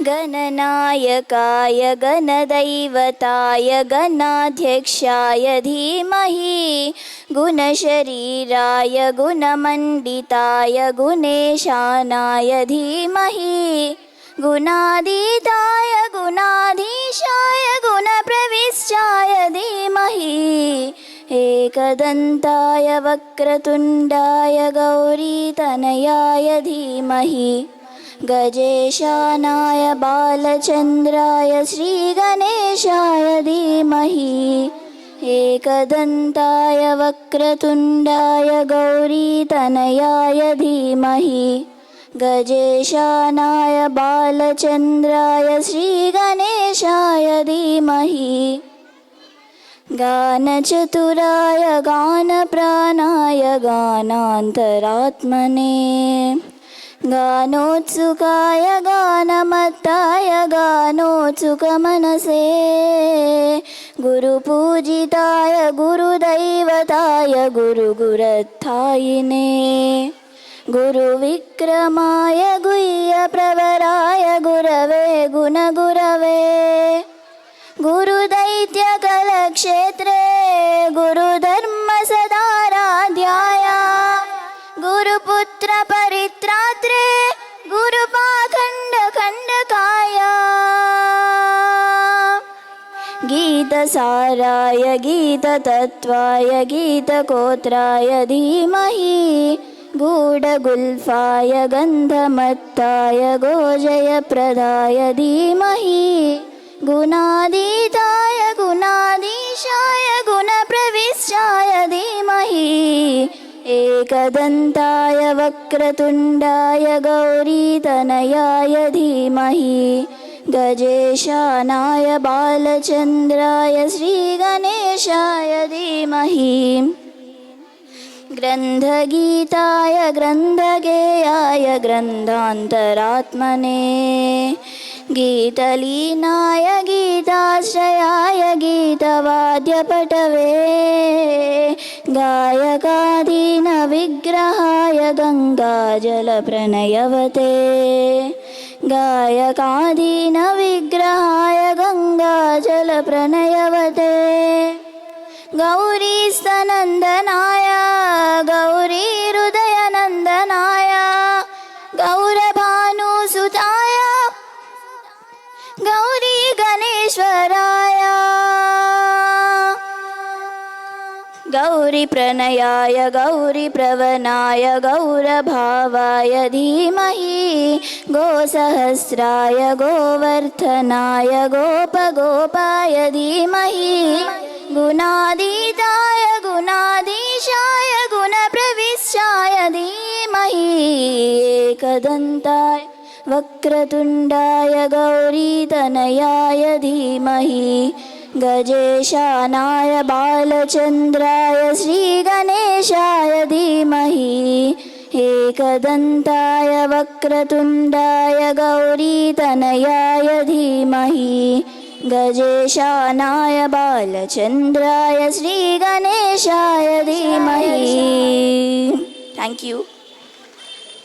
गणनायकाय गणदैवताय गणाध्यक्षाय धीमहि गुणशरीराय गुणमण्डिताय गुणेशानाय धीमहि गुणातीताय गुणाधीशाय गुणप्रविष्टाय धीमहि एकदन्ताय वक्रतुण्डाय गौरीतनयाय धीमहि गजेशानाय बालचन्द्राय श्रीगणेशाय धीमहि एकदन्ताय वक्रतुण्डाय गौरीतनयाय धीमहि गजेशानाय बालचन्द्राय श्रीगणेशाय धीमहि गानचतुराय गानप्राणाय गानान्तरात्मने गानोत्सुकाय गानमत्ताय गानोत्सुकमनसे गुरुपूजिताय गुरुदैवताय गुरुगुरत्थायिने गुरुविक्रमाय गुह्यप्रवराय गुरवे गुणगुरवे गुरुदैत्यकलक्षेत्रे गुरुधर्मसदाराध्याय गुरुपुत्रपरित्रात्रे गुरुपाखण्डखण्डकाय गीतसाराय गीततत्त्वाय गीतकोत्राय धीमहि गूढगुल्फाय गन्धमत्ताय गोजयप्रदाय धीमहि गुणातीताय गुणाधीशाय गुणप्रविष्टाय धीमहि एकदन्ताय वक्रतुण्डाय गौरीतनयाय धीमहि गजेशानाय बालचन्द्राय श्रीगणेशाय धीमहि ग्रन्थगीताय ग्रन्थगेयाय ग्रन्थान्तरात्मने गीतलीनाय गीताश्रयाय गीतवाद्यपटवे गायकाधीनविग्रहाय गङ्गाजलप्रणयवते गायकाधीनविग्रहाय गङ्गाजलप्रणयवते गौरीस्तनन्दनाय गौरीहृदयनन्दनाय गौरभानुसुताय गौरी गणेश्वराय गौरीप्रणयाय गौरीप्रवणाय गौरभावाय धीमहि गोसहस्राय गोवर्धनाय गोपगोपाय धीमहि गुणातीताय गुणाधीशाय गुणप्रविष्टाय धीमहि एकदन्ताय वक्रतुण्डाय गौरीतनयाय धीमहि गजेशानाय बालचन्द्राय श्रीगणेशाय धीमहि एकदन्ताय वक्रतुण्डाय गौरीतनयाय धीमहि गजेशानाय बालचन्द्राय श्रीगणेशाय धीमहि। Thank you.